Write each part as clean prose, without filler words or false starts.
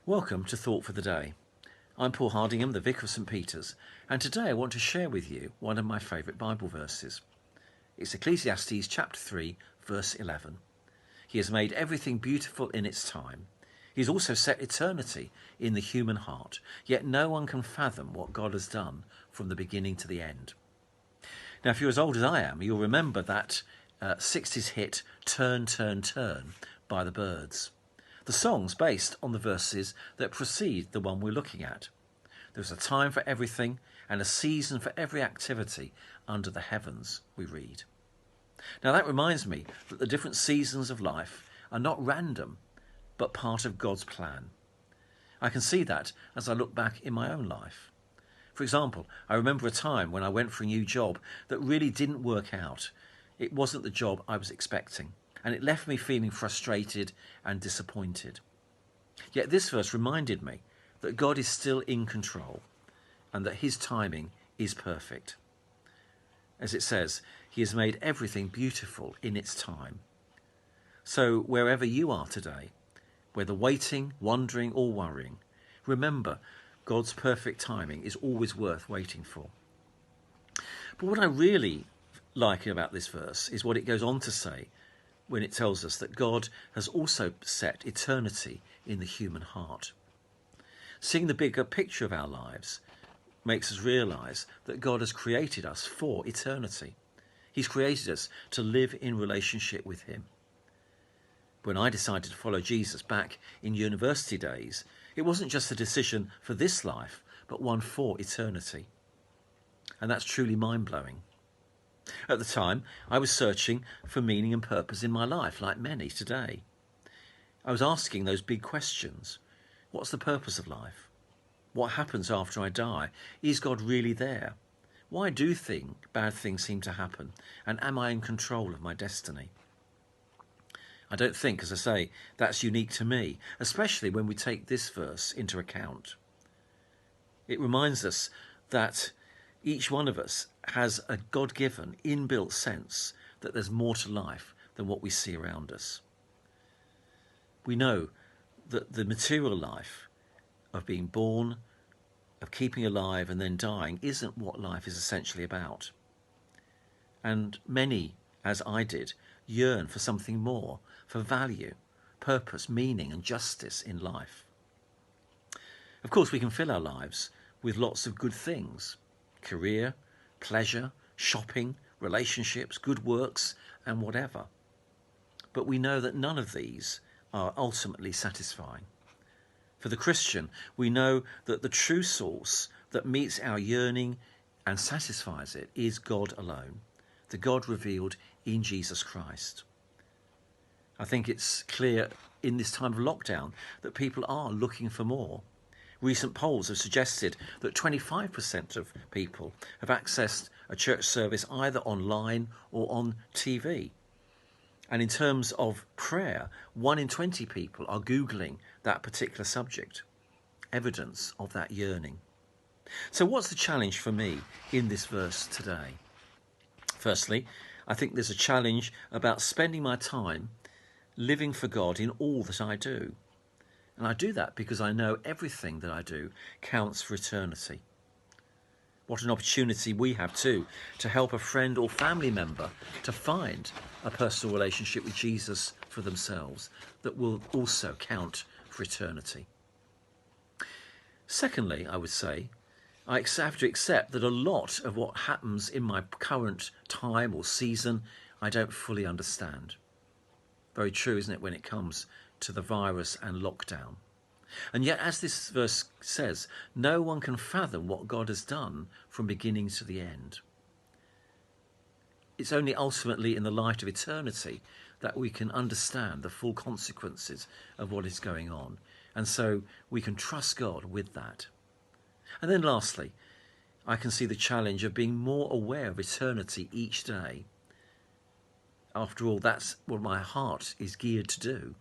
Welcome to Thought for the Day. I'm Paul Hardingham, the Vicar of St Peter's, and today I want to share with you one of my favourite Bible verses. It's Ecclesiastes chapter 3, verse 11. He has made everything beautiful in its time. He's also set eternity in the human heart, yet no one can fathom what God has done from the beginning to the end. Now, if you're as old as I am, you'll remember that 60s hit Turn, Turn, Turn by the Byrds. The song's based on the verses that precede the one we're looking at. There's a time for everything and a season for every activity under the heavens, we read. Now that reminds me that the different seasons of life are not random, but part of God's plan. I can see that as I look back in my own life. For example, I remember a time when I went for a new job that really didn't work out. It wasn't the job I was expecting, and it left me feeling frustrated and disappointed. Yet this verse reminded me that God is still in control and that his timing is perfect. As it says, he has made everything beautiful in its time. So wherever you are today, whether waiting, wondering or worrying, remember God's perfect timing is always worth waiting for. But what I really like about this verse is what it goes on to say when it tells us that God has also set eternity in the human heart. Seeing the bigger picture of our lives makes us realise that God has created us for eternity. He's created us to live in relationship with him. When I decided to follow Jesus back in university days, it wasn't just a decision for this life, but one for eternity. And that's truly mind-blowing. At the time, I was searching for meaning and purpose in my life, like many today. I was asking those big questions. What's the purpose of life? What happens after I die? Is God really there? Why do bad things seem to happen? And am I in control of my destiny? I don't think, as I say, that's unique to me, especially when we take this verse into account. It reminds us that each one of us has a God-given, inbuilt sense that there's more to life than what we see around us. We know that the material life of being born, of keeping alive and then dying isn't what life is essentially about. And many, as I did, yearn for something more, for value, purpose, meaning and justice in life. Of course, we can fill our lives with lots of good things: career, pleasure, shopping, relationships, good works, and whatever. But we know that none of these are ultimately satisfying. For the Christian, we know that the true source that meets our yearning and satisfies it is God alone, the God revealed in Jesus Christ. I think it's clear in this time of lockdown that people are looking for more. Recent polls have suggested that 25% of people have accessed a church service either online or on TV. And in terms of prayer, 1 in 20 people are Googling that particular subject, evidence of that yearning. So what's the challenge for me in this verse today? Firstly, I think there's a challenge about spending my time living for God in all that I do. And I do that because I know everything that I do counts for eternity. What an opportunity we have too to help a friend or family member to find a personal relationship with Jesus for themselves that will also count for eternity. Secondly, I would say, I have to accept that a lot of what happens in my current time or season, I don't fully understand. Very true, isn't it, when it comes to the virus and lockdown. And yet, as this verse says, no one can fathom what God has done from beginning to the end. It's only ultimately in the light of eternity that we can understand the full consequences of what is going on. And so we can trust God with that. And then lastly, I can see the challenge of being more aware of eternity each day. After all, that's what my heart is geared to do.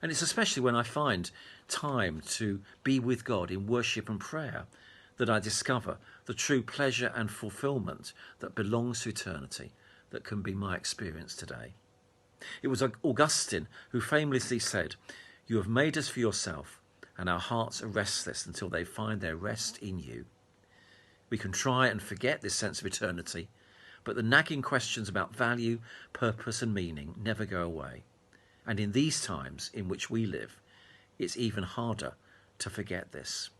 And it's especially when I find time to be with God in worship and prayer that I discover the true pleasure and fulfillment that belongs to eternity that can be my experience today. It was Augustine who famously said, "You have made us for yourself, and our hearts are restless until they find their rest in you. We can try and forget this sense of eternity, but the nagging questions about value, purpose and meaning never go away. And in these times in which we live, it's even harder to forget this.